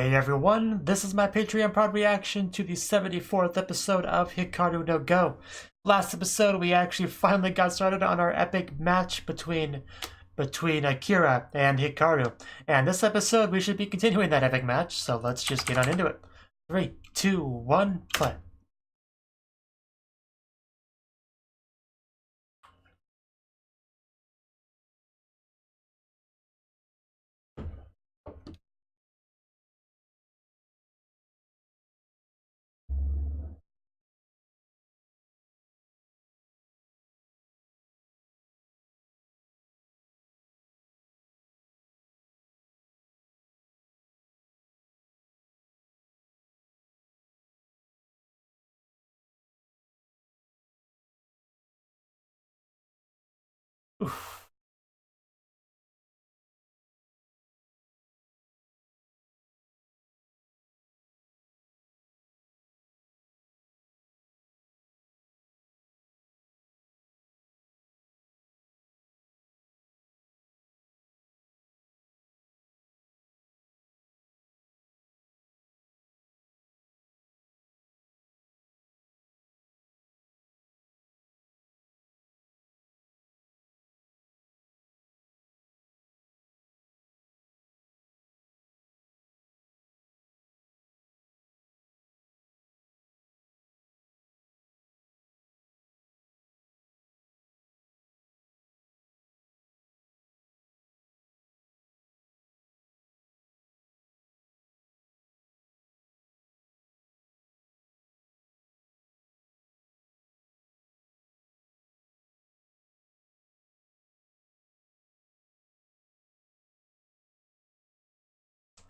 Hey everyone, this is my Patreon Prod reaction to the 74th episode of Hikaru no Go. Last episode we actually finally got started on our epic match between Akira and Hikaru. And this episode we should be continuing that epic match, so let's just get on into it. 3, 2, 1, play. Oof.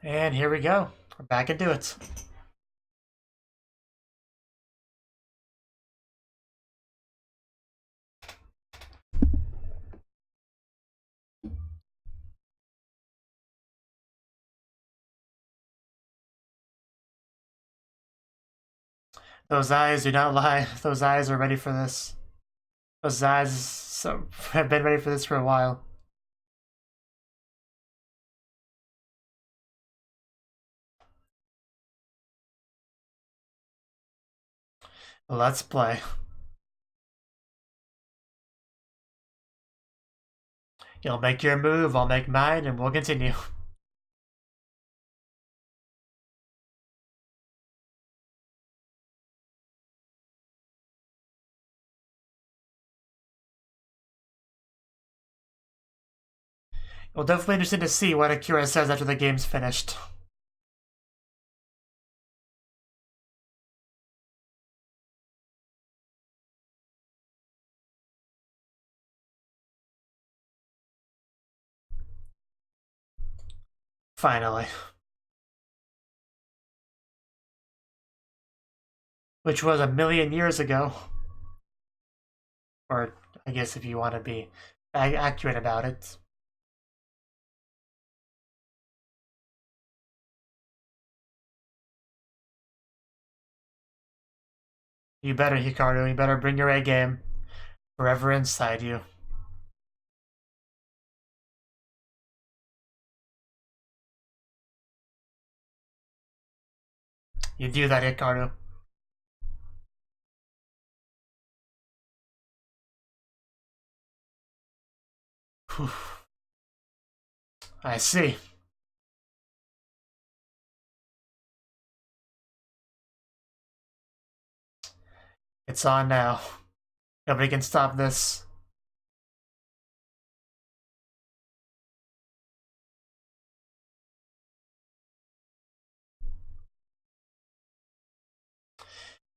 And here we go. We're back into it. Those eyes do not lie. Those eyes are ready for this. Those eyes have been ready for this for a while. Let's play. You'll make your move, I'll make mine, and we'll continue. It'll definitely be interesting to see what Akira says after the game's finished. Finally. Which was a million years ago. Or, I guess if you want to be accurate about it. You better, Hikaru, you better bring your A game. Forever inside you. You do that, Hikaru. Whew. I see. It's on now. Nobody can stop this.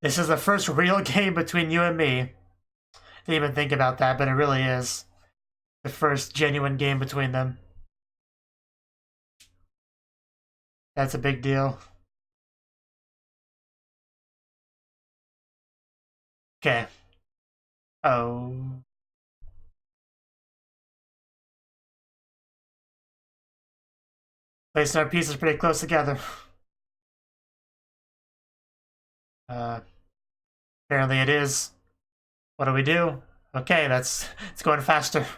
This is the first real game between you and me. Didn't even think about that, but it really is. The first genuine game between them. That's a big deal. Okay. Oh. Placing our pieces pretty close together. Apparently it is. What do we do? Okay, it's going faster. It's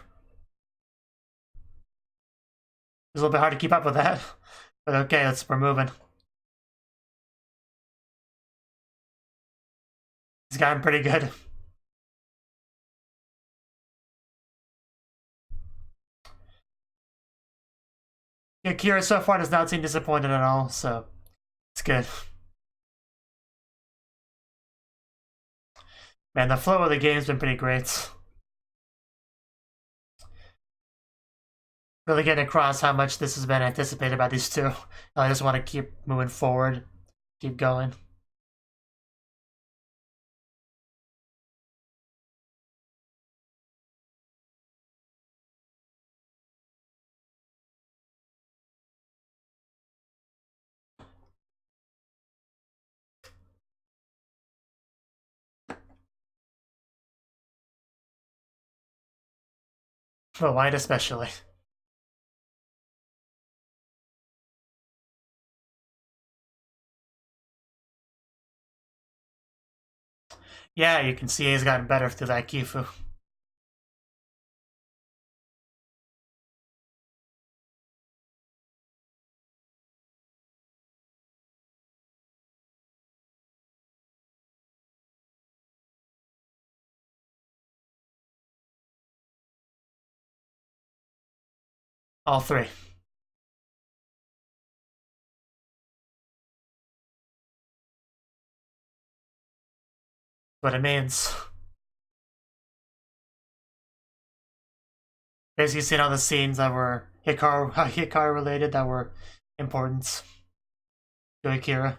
a little bit hard to keep up with that. But okay, we're moving. gotten pretty good. Yeah, Kira so far does not seem disappointed at all, so it's good. Man, the flow of the game's been pretty great. Really getting across how much this has been anticipated by these two. I just want to keep moving forward, keep going. For White especially. Yeah, you can see he's gotten better through that Gifu. All three. What it means. Basically, seen all the scenes that were Hikaru related that were important to Akira.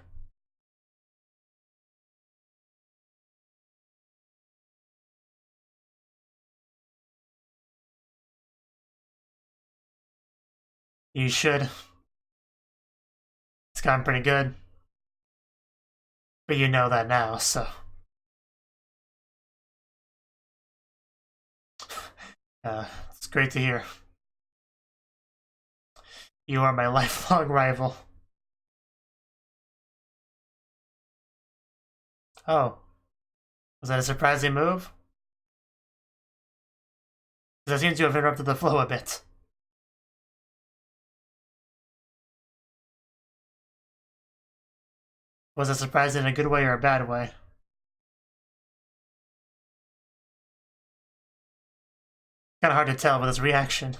You should. It's gotten pretty good. But you know that now, so. It's great to hear. You are my lifelong rival. Oh. Was that a surprising move? Because that seems to have interrupted the flow a bit. Was it surprising in a good way or a bad way? Kinda hard to tell with his reaction.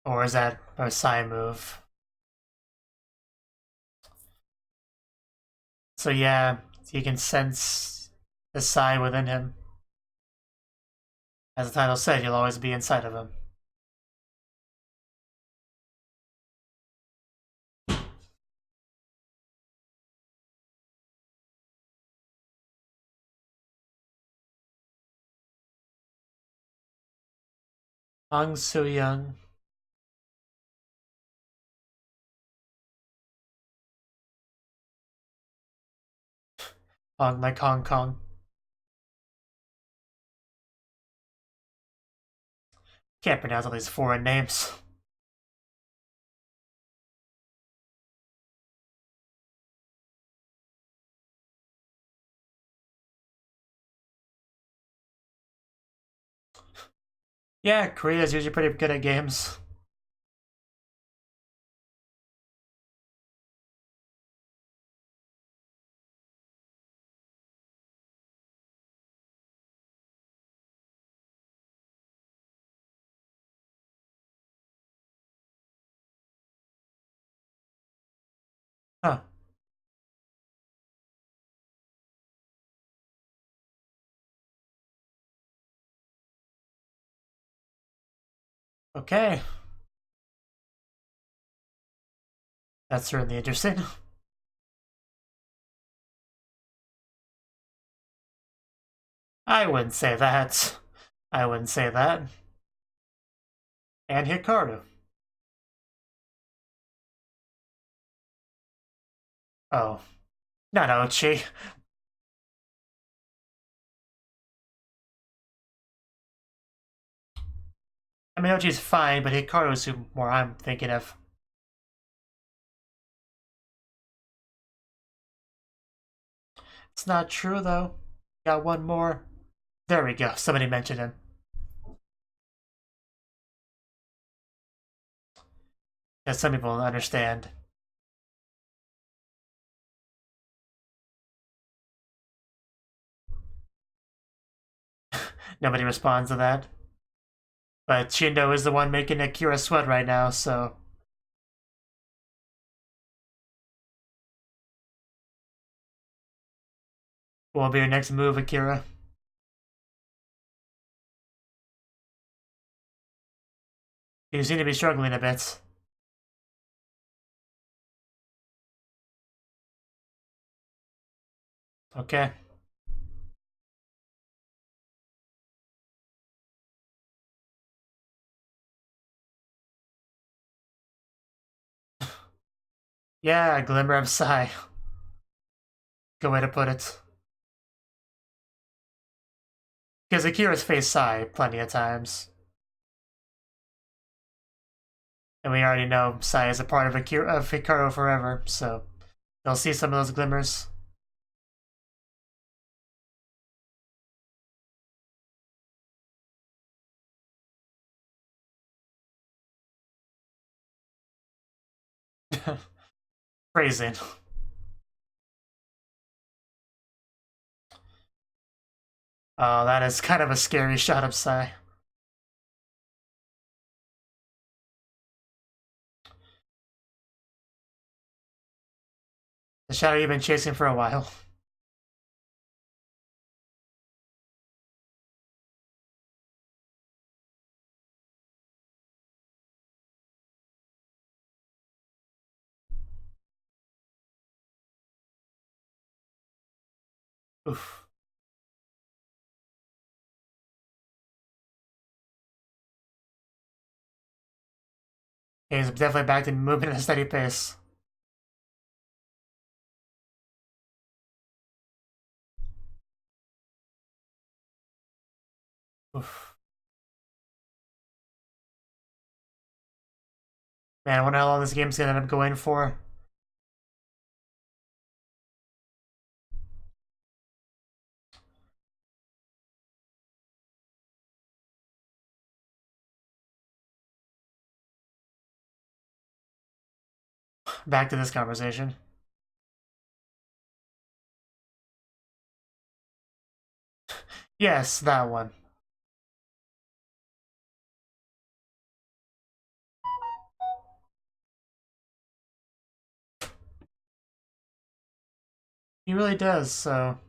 Or is that a side move? So yeah, you can sense the Sai within him. As the title said, you'll always be inside of him. Hong Soo-young. Hong like Hong Kong. Can't pronounce all these foreign names. Yeah, Korea's usually pretty good at games. Huh. Okay. That's certainly interesting. I wouldn't say that. I wouldn't say that. And Hikaru. Oh. Nanachi. I mean, Ochi's fine, but Hikaru's who more I'm thinking of. It's not true, though. Got one more. There we go. Somebody mentioned him. As some people understand. Nobody responds to that. But Shindo is the one making Akira sweat right now, so... What will be your next move, Akira? You seem to be struggling a bit. Okay. Yeah, a glimmer of Sai. Good way to put it. Because Akira's faced Sai plenty of times. And we already know Sai is a part of Hikaru forever, so they'll see some of those glimmers. Phrasing. Oh, that is kind of a scary shot of Sai. The shadow you've been chasing for a while. Oof. He's definitely back to moving at a steady pace. Oof. Man, I wonder how long this game's gonna end up going for. Back to this conversation. Yes, that one. He really does, so...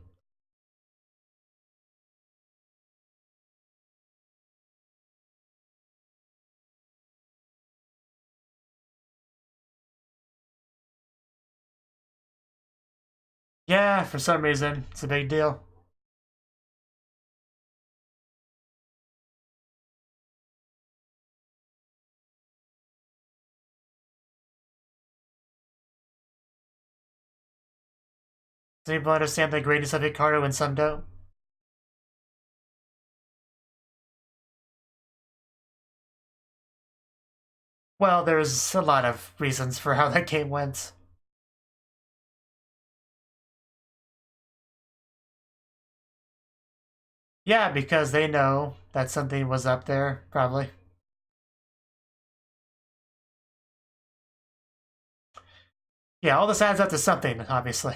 Yeah, for some reason, it's a big deal. Some people understand the greatness of Hikaru and some don't. Well, there's a lot of reasons for how that game went. Yeah, because they know that something was up there, probably. Yeah, all this adds up to something, obviously.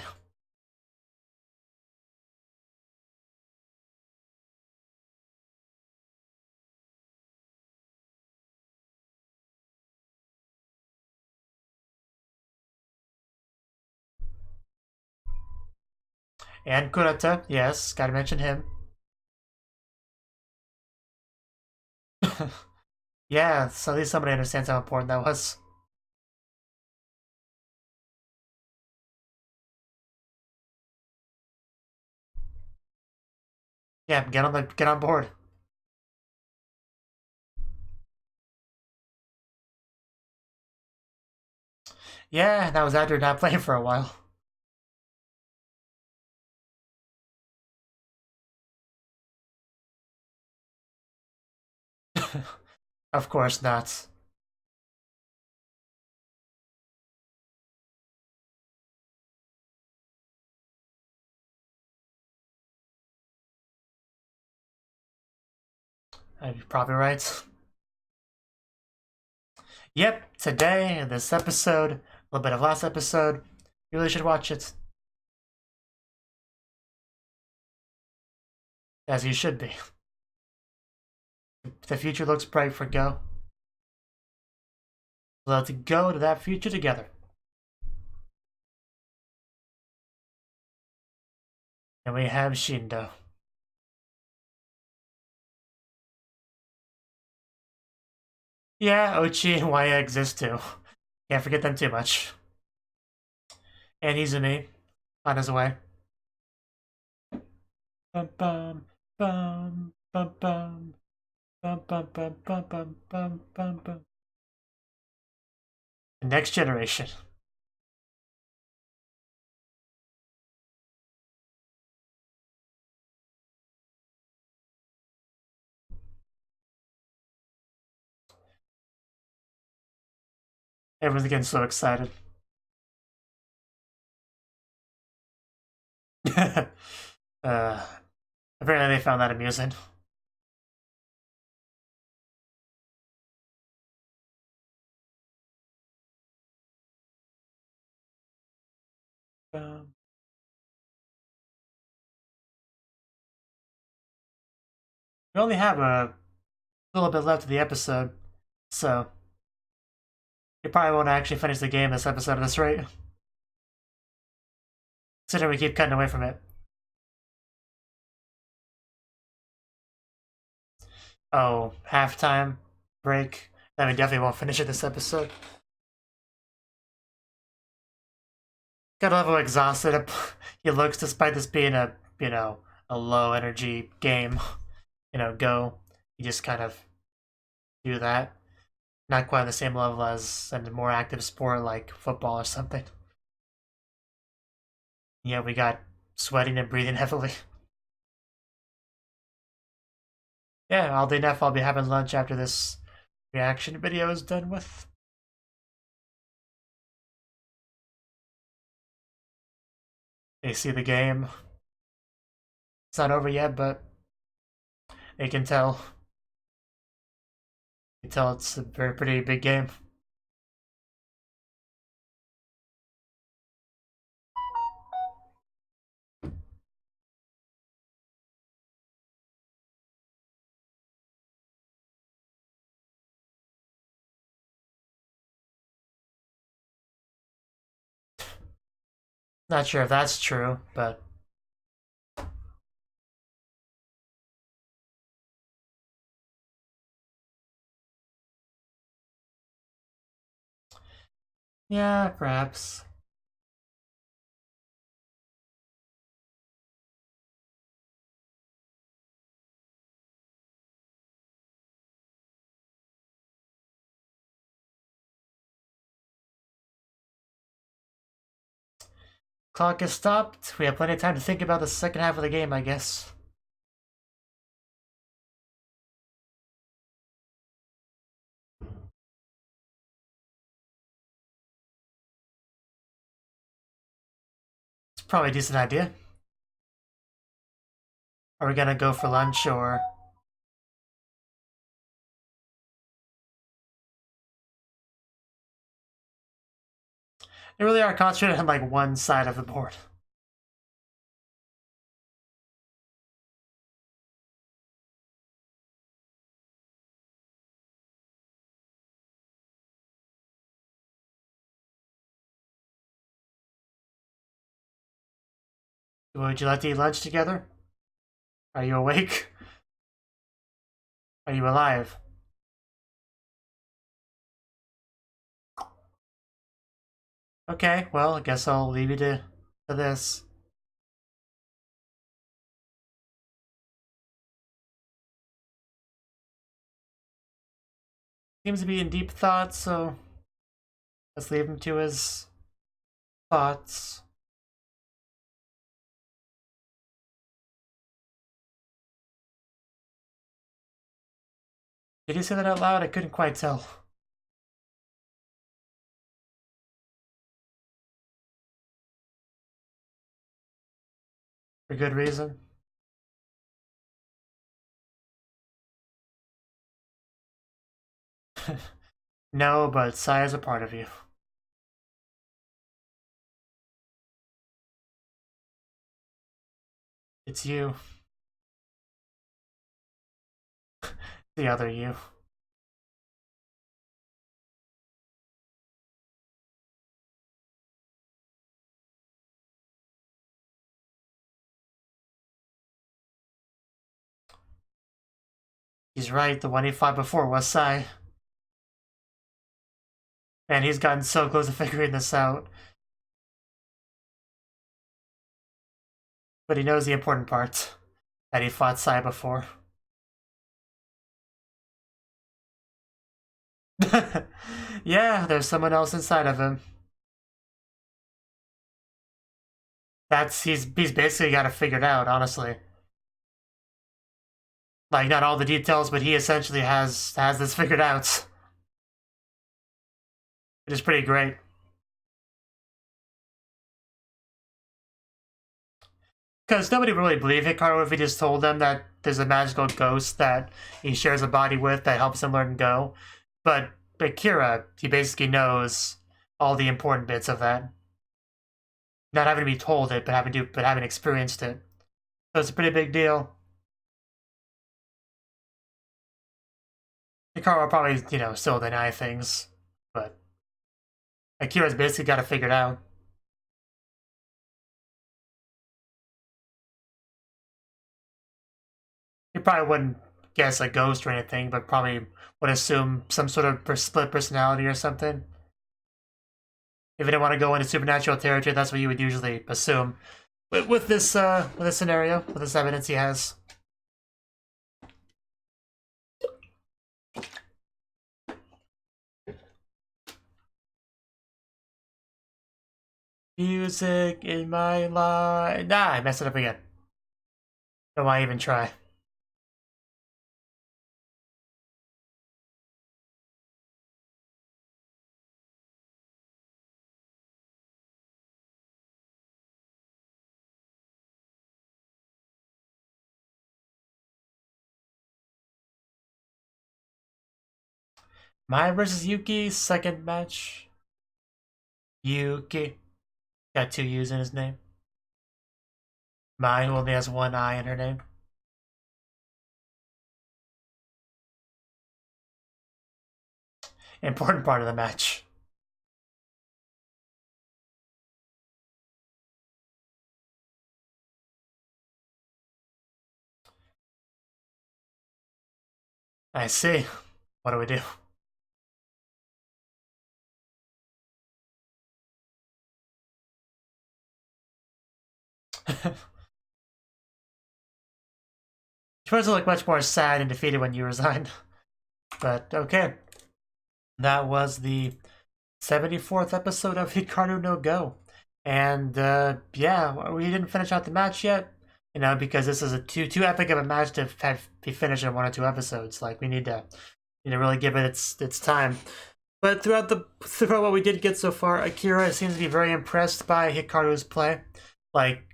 And Kurata, yes, gotta mention him. Yeah, so at least somebody understands how important that was. Yeah, get on board. Yeah, that was after not playing for a while. Of course not. You're probably right. Yep, today, in this episode, a little bit of last episode, you really should watch it. As you should be. The future looks bright for Go. Let's go to that future together. And we have Shindo. Yeah, Ochi and Waya exist too. Can't forget them too much. And Izumi, on his way. Bum bum bum bum bum bum bum bum bum bum bum bum bum. The next generation. Everyone's getting so excited. Apparently they found that amusing. Um, we only have a little bit left of the episode, so you probably won't actually finish the game this episode at this rate. Considering we keep cutting away from it. Oh, halftime break. Then we definitely won't finish it this episode. Gotta love how exhausted he looks despite this being a, a low energy game. Go. You just kind of do that. Not quite on the same level as a more active sport like football or something. Yeah, we got sweating and breathing heavily. Yeah, all day enough. I'll be having lunch after this reaction video is done with. They see the game. It's not over yet, but they can tell. You can tell it's a very pretty big game. Not sure if that's true, but yeah, perhaps. Clock is stopped. We have plenty of time to think about the second half of the game, I guess. It's probably a decent idea. Are we gonna go for lunch or... They really are concentrated on like one side of the board. Would you like to eat lunch together? Are you awake? Are you alive? Okay, well, I guess I'll leave you to this. Seems to be in deep thought, so let's leave him to his thoughts. Did you say that out loud? I couldn't quite tell. For good reason. No, but Sai is a part of you. It's you. The other you. He's right, the one he fought before was Sai. And he's gotten so close to figuring this out. But he knows the important part. That he fought Sai before. Yeah, there's someone else inside of him. He's basically got it figured out, honestly. Like, not all the details, but he essentially has this figured out. It is pretty great. Because nobody would really believe Hikaru if he just told them that there's a magical ghost that he shares a body with that helps him learn Go. But Kira, he basically knows all the important bits of that. Not having to be told it, but having experienced it. So it's a pretty big deal. Hikaru will probably, still deny things, but Akira's basically got it figured out. He probably wouldn't guess a ghost or anything, but probably would assume some sort of split personality or something. If you didn't want to go into supernatural territory, that's what you would usually assume. With this scenario, with this evidence he has. Music in my life. Nah, I messed it up again. Don't why even try. Mai versus Yuki, second match. Yuki. Got 2 U's in his name. Mai, who only has 1 I in her name. Important part of the match. I see. What do we do? You supposed to look much more sad and defeated when you resigned. But okay. That was the 74th episode of Hikaru no Go. And yeah, we didn't finish out the match yet. Because this is a too epic of a match to be finished in 1 or 2 episodes. Like we need to really give it its time. But throughout what we did get so far, Akira seems to be very impressed by Hikaru's play. Like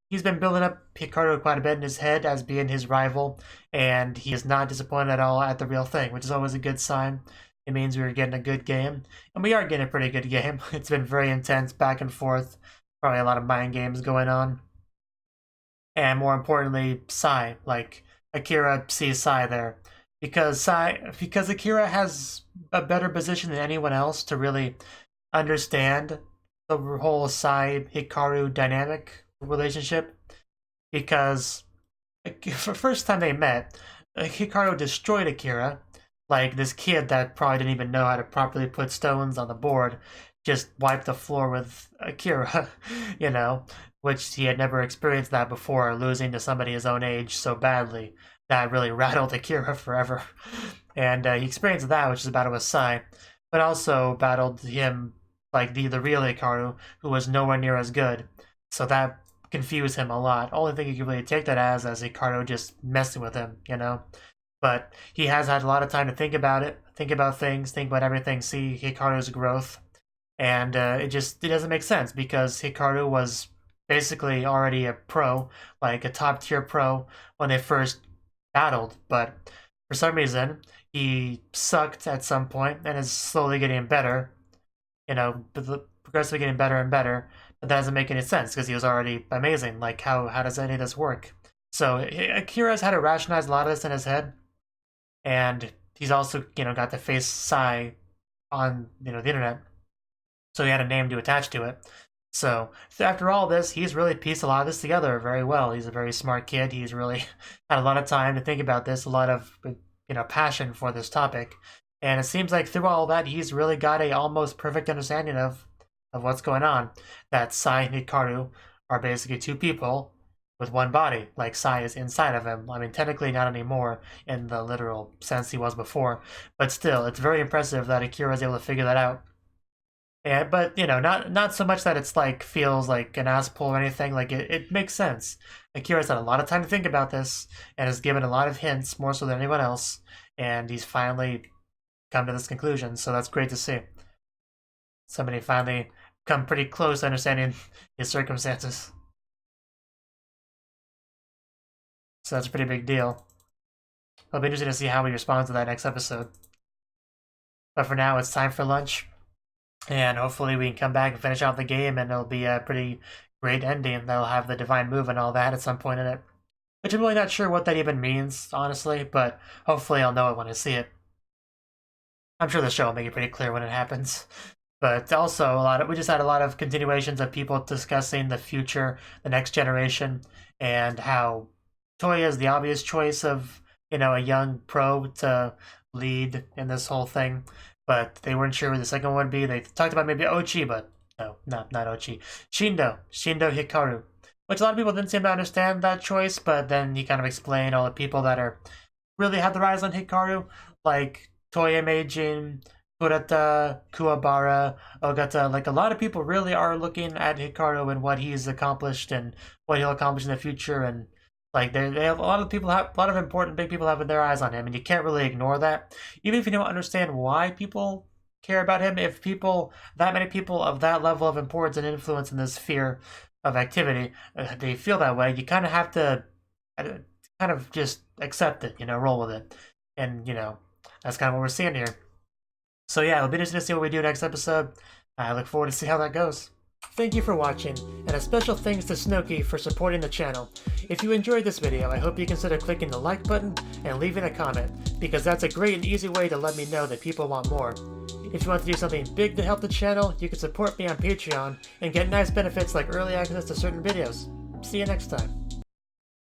he's been building up Hikaru quite a bit in his head as being his rival, and he is not disappointed at all at the real thing, which is always a good sign. It means we were getting a good game, and we are getting a pretty good game. It's been very intense, back and forth, probably a lot of mind games going on. And more importantly, Sai. Like, Akira sees Sai there. Because Akira has a better position than anyone else to really understand the whole Sai-Hikaru dynamic relationship. Because for the first time they met, Hikaru destroyed Akira. Like, this kid that probably didn't even know how to properly put stones on the board just wiped the floor with Akira, which he had never experienced that before, losing to somebody his own age so badly. That really rattled Akira forever. And he experienced that, which is a battle with Sai, but also battled him, like the real Hikaru, who was nowhere near as good. So that confused him a lot. Only thing you can really take that as Hikaru just messing with him, But he has had a lot of time to think about it, think about things, think about everything, see Hikaru's growth. And it doesn't make sense because Hikaru was basically already a pro, like a top tier pro when they first battled. But For some reason, he sucked at some point and is slowly getting better, progressively getting better and better, but that doesn't make any sense because he was already amazing. Like, how does any of this work? So Akira's had to rationalize a lot of this in his head, and he's also, got to face Sai on, the internet. So he had a name to attach to it. So after all this, he's really pieced a lot of this together very well. He's a very smart kid. He's really had a lot of time to think about this, a lot of, passion for this topic. And it seems like through all that, he's really got a almost perfect understanding of what's going on. That Sai and Hikaru are basically two people with one body. Like, Sai is inside of him. I mean, technically not anymore in the literal sense he was before. But still, it's very impressive that Akira is able to figure that out. And, but, not so much that it's like feels like an ass pull or anything. Like, it makes sense. Akira's had a lot of time to think about this and has given a lot of hints, more so than anyone else. And he's finally come to this conclusion, so that's great to see. Somebody finally come pretty close to understanding his circumstances. So that's a pretty big deal. It'll be interesting to see how we respond to that next episode. But for now, it's time for lunch. And hopefully we can come back and finish out the game, and it'll be a pretty great ending. That'll have the divine move and all that at some point in it. Which I'm really not sure what that even means, honestly, but hopefully I'll know it when I see it. I'm sure the show will make it pretty clear when it happens. But also, we just had a lot of continuations of people discussing the future, the next generation, and how Toya is the obvious choice of, a young pro to lead in this whole thing. But they weren't sure who the second one would be. They talked about maybe Ochi, but no, not Ochi. Shindo Hikaru. Which a lot of people didn't seem to understand that choice, but then he kind of explained all the people that are really have their eyes on Hikaru, like Toya Meijin, Kurata, Kuwabara, Ogata. Like, a lot of people really are looking at Hikaru and what he's accomplished and what he'll accomplish in the future, and like they have a lot of important big people having their eyes on him, and you can't really ignore that. Even if you don't understand why people care about him, if that many people of that level of importance and influence in this sphere of activity, they feel that way, you kind of have to kind of just accept it, roll with it. And, that's kind of what we're seeing here. So yeah, it'll be interesting to see what we do next episode. I look forward to see how that goes. Thank you for watching, and a special thanks to Cnouki for supporting the channel. If you enjoyed this video, I hope you consider clicking the like button and leaving a comment, because that's a great and easy way to let me know that people want more. If you want to do something big to help the channel, you can support me on Patreon and get nice benefits like early access to certain videos. See you next time.